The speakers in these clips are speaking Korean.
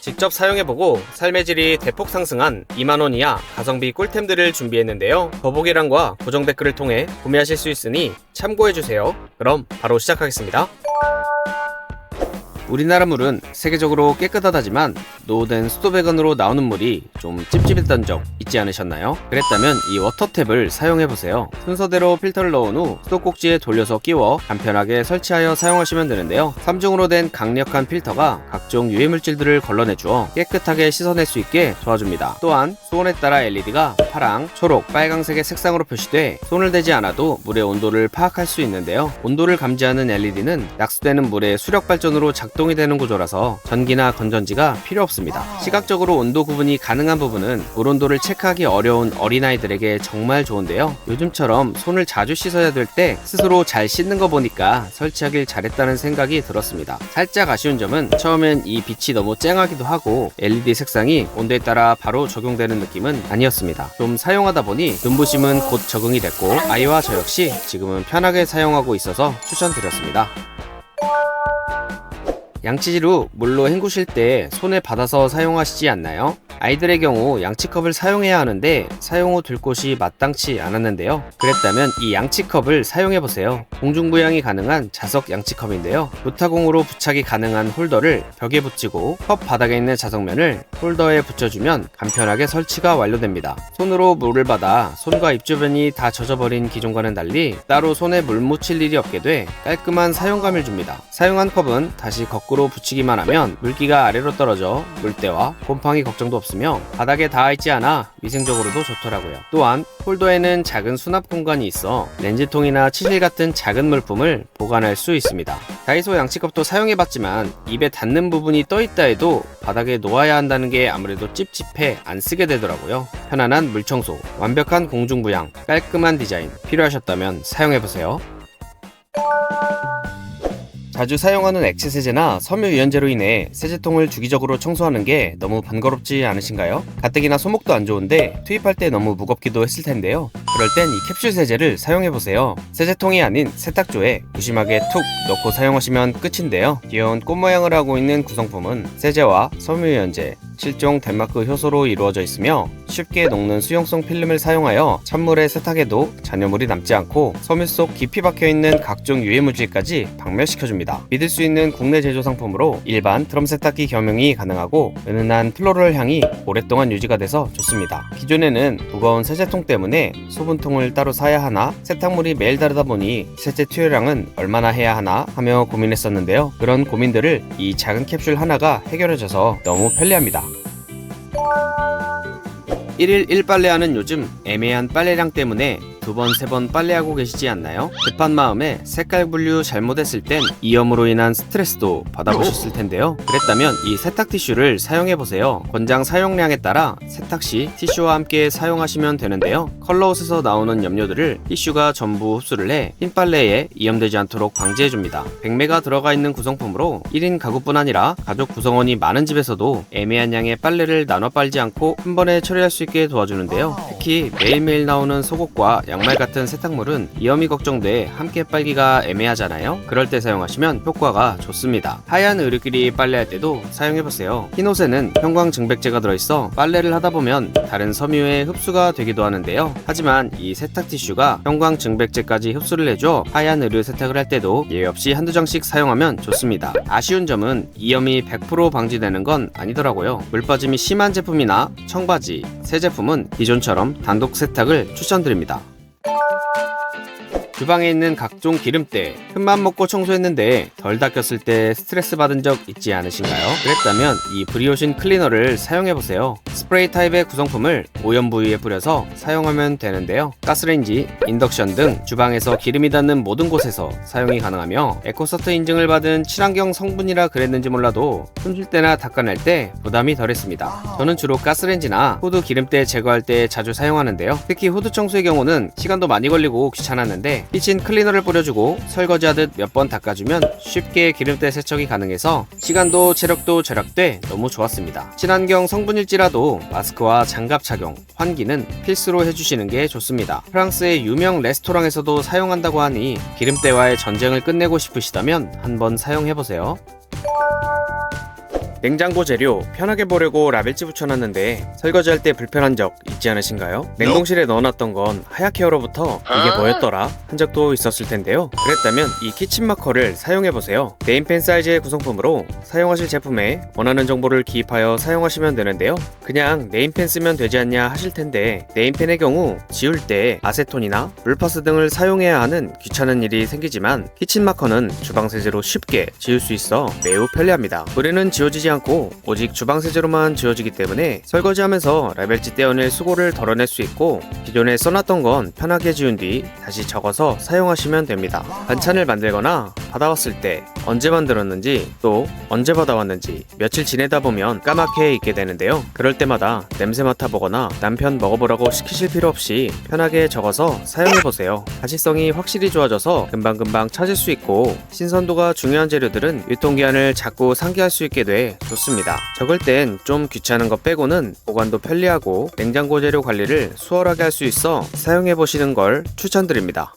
직접 사용해보고 삶의 질이 대폭 상승한 2만원 이하 가성비 꿀템들을 준비했는데요. 더보기란과 고정 댓글을 통해 구매하실 수 있으니 참고해주세요. 그럼 바로 시작하겠습니다. 우리나라 물은 세계적으로 깨끗하다지만 노후된 수도배관으로 나오는 물이 좀 찝찝했던 적 있지 않으셨나요? 그랬다면 이 워터탭을 사용해보세요. 순서대로 필터를 넣은 후 수도꼭지에 돌려서 끼워 간편하게 설치하여 사용하시면 되는데요. 3중으로 된 강력한 필터가 각종 유해물질들을 걸러내주어 깨끗하게 씻어낼 수 있게 도와줍니다. 또한 수온에 따라 LED가 파랑, 초록, 빨강색의 색상으로 표시돼 손을 대지 않아도 물의 온도를 파악할 수 있는데요. 온도를 감지하는 LED는 낙수되는 물의 수력 발전으로 작동이 되는 구조라서 전기나 건전지가 필요 없습니다. 시각적으로 온도 구분이 가능한 부분은 물 온도를 체크하기 어려운 어린아이들에게 정말 좋은데요. 요즘처럼 손을 자주 씻어야 될 때 스스로 잘 씻는 거 보니까 설치하길 잘했다는 생각이 들었습니다. 살짝 아쉬운 점은 처음엔 이 빛이 너무 쨍하기도 하고 LED 색상이 온도에 따라 바로 적용되는 느낌은 아니었습니다. 좀 사용하다 보니 눈부심은 곧 적응이 됐고 아이와 저 역시 지금은 편하게 사용하고 있어서 추천드렸습니다. 양치질 후 물로 헹구실 때 손에 받아서 사용하시지 않나요? 아이들의 경우 양치컵을 사용해야 하는데 사용 후 둘 곳이 마땅치 않았는데요. 그랬다면 이 양치컵을 사용해보세요. 공중부양이 가능한 자석 양치컵인데요. 루타공으로 부착이 가능한 홀더를 벽에 붙이고 컵 바닥에 있는 자석면을 홀더에 붙여주면 간편하게 설치가 완료됩니다. 손으로 물을 받아 손과 입 주변이 다 젖어버린 기존과는 달리 따로 손에 물 묻힐 일이 없게 돼 깔끔한 사용감을 줍니다. 사용한 컵은 다시 거꾸로 붙이기만 하면 물기가 아래로 떨어져 물때와 곰팡이 걱정도 없습니다. 바닥에 닿아있지 않아 위생적으로도 좋더라고요. 또한 홀더에는 작은 수납 공간이 있어 렌즈통이나 치실 같은 작은 물품을 보관할 수 있습니다. 다이소 양치컵도 사용해봤지만 입에 닿는 부분이 떠있다 해도 바닥에 놓아야 한다는 게 아무래도 찝찝해 안 쓰게 되더라고요. 편안한 물청소, 완벽한 공중부양, 깔끔한 디자인 필요하셨다면 사용해보세요. 자주 사용하는 액체 세제나 섬유 유연제로 인해 세제통을 주기적으로 청소하는 게 너무 번거롭지 않으신가요? 가뜩이나 소목도 안 좋은데 투입할 때 너무 무겁기도 했을 텐데요. 그럴 땐 이 캡슐 세제를 사용해보세요. 세제통이 아닌 세탁조에 무심하게 툭 넣고 사용하시면 끝인데요. 귀여운 꽃 모양을 하고 있는 구성품은 세제와 섬유 유연제, 실종 덴마크 효소로 이루어져 있으며 쉽게 녹는 수용성 필름을 사용하여 찬물에 세탁해도 잔여물이 남지 않고 섬유 속 깊이 박혀있는 각종 유해물질까지 박멸시켜줍니다. 믿을 수 있는 국내 제조 상품으로 일반 드럼 세탁기 겸용이 가능하고 은은한 플로럴 향이 오랫동안 유지가 돼서 좋습니다. 기존에는 무거운 세제통 때문에 소분통을 따로 사야 하나 세탁물이 매일 다르다 보니 세제 투여량은 얼마나 해야 하나 하며 고민했었는데요. 그런 고민들을 이 작은 캡슐 하나가 해결해줘서 너무 편리합니다. 1일 1빨래하는 요즘 애매한 빨래량 때문에 2번, 3번 빨래하고 계시지 않나요? 급한 마음에 색깔 분류 잘못했을 땐 이염으로 인한 스트레스도 받아보셨을 텐데요. 그랬다면 이 세탁 티슈를 사용해보세요. 권장 사용량에 따라 세탁 시 티슈와 함께 사용하시면 되는데요. 컬러옷에서 나오는 염료들을 티슈가 전부 흡수를 해 흰 빨래에 이염되지 않도록 방지해줍니다. 100매가 들어가 있는 구성품으로 1인 가구뿐 아니라 가족 구성원이 많은 집에서도 애매한 양의 빨래를 나눠 빨지 않고 한 번에 처리할 수 있게 도와주는데요. 특히 매일매일 나오는 속옷과 양말 같은 세탁물은 이염이 걱정돼 함께 빨기가 애매하잖아요. 그럴 때 사용하시면 효과가 좋습니다. 하얀 의류끼리 빨래할 때도 사용해보세요. 흰옷에는 형광증백제가 들어있어 빨래를 하다보면 다른 섬유에 흡수가 되기도 하는데요. 하지만 이 세탁 티슈가 형광증백제까지 흡수를 해줘 하얀 의류 세탁을 할 때도 예외 없이 한두 장씩 사용하면 좋습니다. 아쉬운 점은 이염이 100% 방지되는 건 아니더라고요. 물빠짐이 심한 제품이나 청바지, 새 제품은 기존처럼 단독 세탁을 추천드립니다. 주방에 있는 각종 기름때 흠만 먹고 청소했는데 덜 닦였을 때 스트레스 받은 적 있지 않으신가요? 그랬다면 이 브리오신 클리너를 사용해보세요. 스프레이 타입의 구성품을 오염 부위에 뿌려서 사용하면 되는데요. 가스레인지, 인덕션 등 주방에서 기름이 닿는 모든 곳에서 사용이 가능하며 에코서트 인증을 받은 친환경 성분이라 그랬는지 몰라도 손질 때나 닦아낼 때 부담이 덜했습니다. 저는 주로 가스레인지나 후드 기름때 제거할 때 자주 사용하는데요. 특히 후드 청소의 경우는 시간도 많이 걸리고 귀찮았는데 키친 클리너를 뿌려주고 설거지하듯 몇 번 닦아주면 쉽게 기름때 세척이 가능해서 시간도 체력도 절약돼 너무 좋았습니다. 친환경 성분일지라도 마스크와 장갑 착용, 환기는 필수로 해주시는 게 좋습니다. 프랑스의 유명 레스토랑에서도 사용한다고 하니 기름때와의 전쟁을 끝내고 싶으시다면 한번 사용해보세요. 냉장고 재료 편하게 보려고 라벨지 붙여놨는데 설거지할 때 불편한 적 있지 않으신가요? 냉동실에 넣어놨던 건 하얗게 얼어붙어 이게 뭐였더라? 한 적도 있었을 텐데요. 그랬다면 이 키친 마커를 사용해보세요. 네임펜 사이즈의 구성품으로 사용하실 제품에 원하는 정보를 기입하여 사용하시면 되는데요. 그냥 네임펜 쓰면 되지 않냐 하실 텐데 네임펜의 경우 지울 때 아세톤이나 물파스 등을 사용해야 하는 귀찮은 일이 생기지만 키친 마커는 주방 세제로 쉽게 지울 수 있어 매우 편리합니다. 물에는 지워지지 않고 오직 주방 세제로만 지워지기 때문에 설거지하면서 라벨지 떼어낼 수고를 덜어낼 수 있고 기존에 써놨던 건 편하게 지운 뒤 다시 적어서 사용하시면 됩니다. 반찬을 만들거나 받아왔을 때 언제 만들었는지 또 언제 받아왔는지 며칠 지내다 보면 까맣게 잊게 되는데요. 그럴 때마다 냄새 맡아보거나 남편 먹어보라고 시키실 필요 없이 편하게 적어서 사용해보세요. 가시성이 확실히 좋아져서 금방금방 찾을 수 있고 신선도가 중요한 재료들은 유통기한을 자꾸 상기할 수 있게 돼 좋습니다. 적을 땐 좀 귀찮은 것 빼고는 보관도 편리하고 냉장고 재료 관리를 수월하게 할 수 있어 사용해보시는 걸 추천드립니다.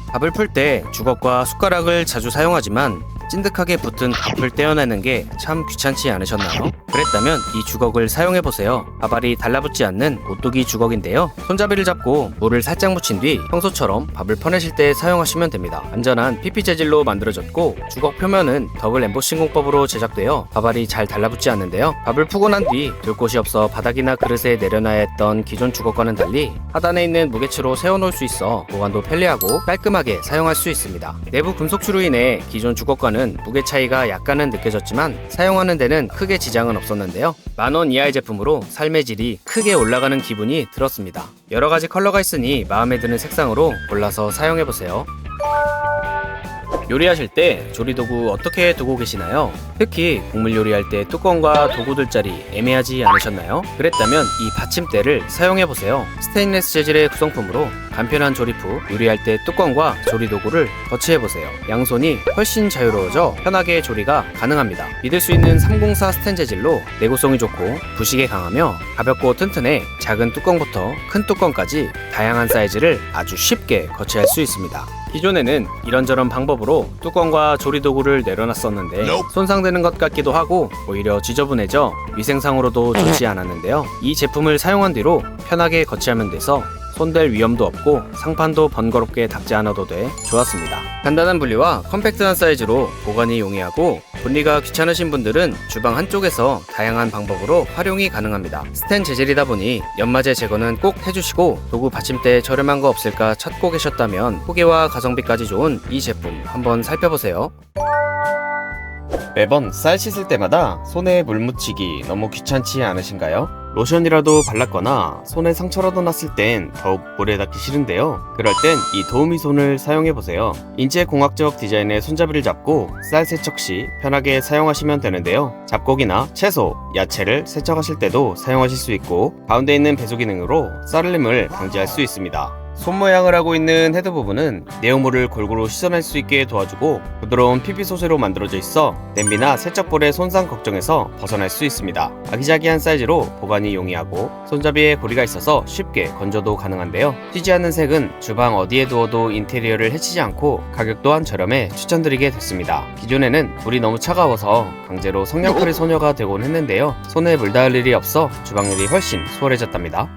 밥을 풀 때 주걱과 숟가락을 자주 사용하지만 찐득하게 붙은 밥을 떼어내는 게 참 귀찮지 않으셨나요? 그랬다면 이 주걱을 사용해보세요. 밥알이 달라붙지 않는 오뚜기 주걱인데요. 손잡이를 잡고 물을 살짝 묻힌 뒤 평소처럼 밥을 퍼내실 때 사용하시면 됩니다. 안전한 PP 재질로 만들어졌고 주걱 표면은 더블 엠보싱 공법으로 제작되어 밥알이 잘 달라붙지 않는데요. 밥을 푸고 난 뒤 둘 곳이 없어 바닥이나 그릇에 내려놔야 했던 기존 주걱과는 달리 하단에 있는 무게추로 세워놓을 수 있어 보관도 편리하고 깔끔하게 사용할 수 있습니다. 내부 금속추로 인해 기존 주걱과는 무게 차이가 약간은 느껴졌지만 사용하는 데는 크게 지장은 없었는데요. 10,000원 이하의 제품으로 삶의 질이 크게 올라가는 기분이 들었습니다. 여러가지 컬러가 있으니 마음에 드는 색상으로 골라서 사용해보세요. 요리하실 때 조리도구 어떻게 두고 계시나요? 특히 국물 요리할 때 뚜껑과 도구들 자리 애매하지 않으셨나요? 그랬다면 이 받침대를 사용해보세요. 스테인리스 재질의 구성품으로 간편한 조립 후 요리할 때 뚜껑과 조리도구를 거치해보세요. 양손이 훨씬 자유로워져 편하게 조리가 가능합니다. 믿을 수 있는 304 스텐 재질로 내구성이 좋고 부식에 강하며 가볍고 튼튼해 작은 뚜껑부터 큰 뚜껑까지 다양한 사이즈를 아주 쉽게 거치할 수 있습니다. 기존에는 이런저런 방법으로 뚜껑과 조리도구를 내려놨었는데 손상되는 것 같기도 하고 오히려 지저분해져 위생상으로도 좋지 않았는데요. 이 제품을 사용한 뒤로 편하게 거치하면 돼서 손댈 위험도 없고 상판도 번거롭게 닦지 않아도 돼 좋았습니다. 간단한 분리와 컴팩트한 사이즈로 보관이 용이하고 분리가 귀찮으신 분들은 주방 한쪽에서 다양한 방법으로 활용이 가능합니다. 스텐 재질이다 보니 연마제 제거는 꼭 해주시고 도구 받침대 저렴한 거 없을까 찾고 계셨다면 후기와 가성비까지 좋은 이 제품 한번 살펴보세요. 매번 쌀 씻을 때마다 손에 물 묻히기 너무 귀찮지 않으신가요? 로션이라도 발랐거나 손에 상처라도 났을 땐 더욱 물에 닿기 싫은데요. 그럴 땐 이 도우미 손을 사용해보세요. 인체공학적 디자인의 손잡이를 잡고 쌀 세척 시 편하게 사용하시면 되는데요. 잡곡이나 채소, 야채를 세척하실 때도 사용하실 수 있고 가운데 있는 배수 기능으로 쌀을림을 방지할 수 있습니다. 손 모양을 하고 있는 헤드 부분은 내용물을 골고루 씻어낼 수 있게 도와주고 부드러운 PP 소재로 만들어져 있어 냄비나 세척볼의 손상 걱정에서 벗어날 수 있습니다. 아기자기한 사이즈로 보관이 용이하고 손잡이에 고리가 있어서 쉽게 건조도 가능한데요. 튀지 않는 색은 주방 어디에 두어도 인테리어를 해치지 않고 가격 또한 저렴해 추천드리게 됐습니다. 기존에는 물이 너무 차가워서 강제로 성냥팔이 소녀가 되곤 했는데요. 손에 물 닿을 일이 없어 주방일이 훨씬 수월해졌답니다.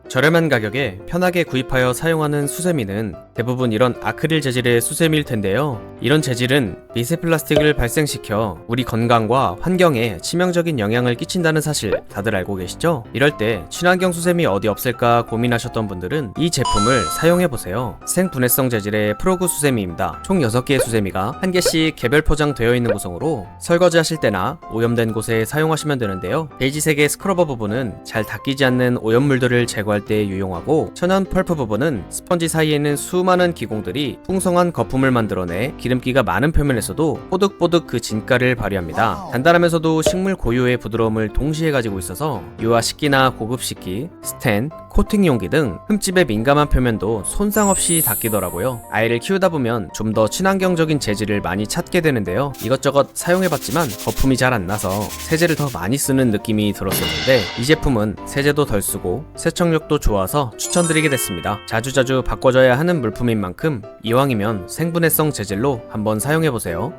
저렴한 가격에 편하게 구입하여 사용하는 수세미는 대부분 이런 아크릴 재질의 수세미일 텐데요. 이런 재질은 미세 플라스틱을 발생시켜 우리 건강과 환경에 치명적인 영향을 끼친다는 사실 다들 알고 계시죠? 이럴 때 친환경 수세미 어디 없을까 고민하셨던 분들은 이 제품을 사용해보세요. 생분해성 재질의 프로그 수세미입니다. 총 6개의 수세미가 한 개씩 개별 포장되어 있는 구성으로 설거지 하실 때나 오염된 곳에 사용하시면 되는데요. 베이지색의 스크러버 부분은 잘 닦이지 않는 오염물들을 제거할 때 유용하고 천연 펄프 부분은 스펀지 사이에 있는 수많은 기공들이 풍성한 거품을 만들어내 기름기가 많은 표면에서도 뽀득뽀득 그 진가를 발휘합니다. 단단하면서도 식물 고유의 부드러움을 동시에 가지고 있어서 유화 식기나 고급 식기, 스텐, 코팅 용기 등 흠집에 민감한 표면도 손상 없이 닦이더라고요. 아이를 키우다 보면 좀 더 친환경적인 재질을 많이 찾게 되는데요. 이것저것 사용해봤지만 거품이 잘 안 나서 세제를 더 많이 쓰는 느낌이 들었었는데 이 제품은 세제도 덜 쓰고 세척력도 좋아서 추천드리게 됐습니다. 자주자주 바꿔줘야 하는 물품인 만큼 이왕이면 생분해성 재질로 한번 사용해보세요.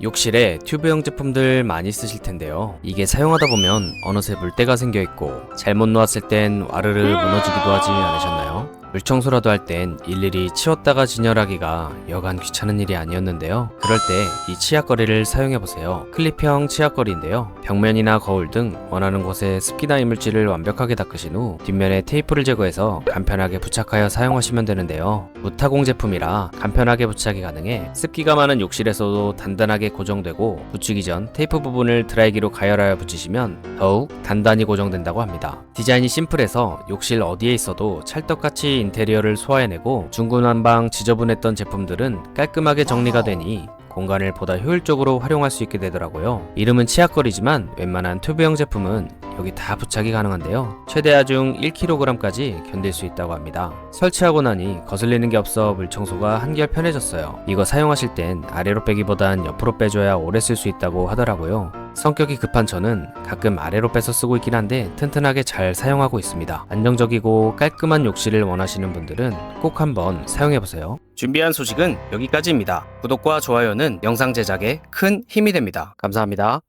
욕실에 튜브형 제품들 많이 쓰실 텐데요. 이게 사용하다 보면 어느새 물때가 생겨 있고 잘못 놓았을 땐 와르르 무너지기도 하지 않으셨나요? 물청소라도 할 땐 일일이 치웠다가 진열하기가 여간 귀찮은 일이 아니었는데요. 그럴 때 이 치약거리를 사용해보세요. 클립형 치약거리인데요. 벽면이나 거울 등 원하는 곳에 습기나 이물질을 완벽하게 닦으신 후 뒷면에 테이프를 제거해서 간편하게 부착하여 사용하시면 되는데요. 무타공 제품이라 간편하게 부착이 가능해 습기가 많은 욕실에서도 단단하게 고정되고 붙이기 전 테이프 부분을 드라이기로 가열하여 붙이시면 더욱 단단히 고정된다고 합니다. 디자인이 심플해서 욕실 어디에 있어도 찰떡같이 인테리어를 소화해내고 중구난방 지저분했던 제품들은 깔끔하게 정리가 되니 공간을 보다 효율적으로 활용할 수 있게 되더라고요. 이름은 치약거리지만 웬만한 튜브형 제품은 여기 다 부착이 가능한데요. 최대 하중 1kg까지 견딜 수 있다고 합니다. 설치하고 나니 거슬리는 게 없어 물청소가 한결 편해졌어요. 이거 사용하실 땐 아래로 빼기보단 옆으로 빼줘야 오래 쓸 수 있다고 하더라고요. 성격이 급한 저는 가끔 아래로 빼서 쓰고 있긴 한데 튼튼하게 잘 사용하고 있습니다. 안정적이고 깔끔한 욕실을 원하시는 분들은 꼭 한번 사용해보세요. 준비한 소식은 여기까지입니다. 구독과 좋아요는 영상 제작에 큰 힘이 됩니다. 감사합니다.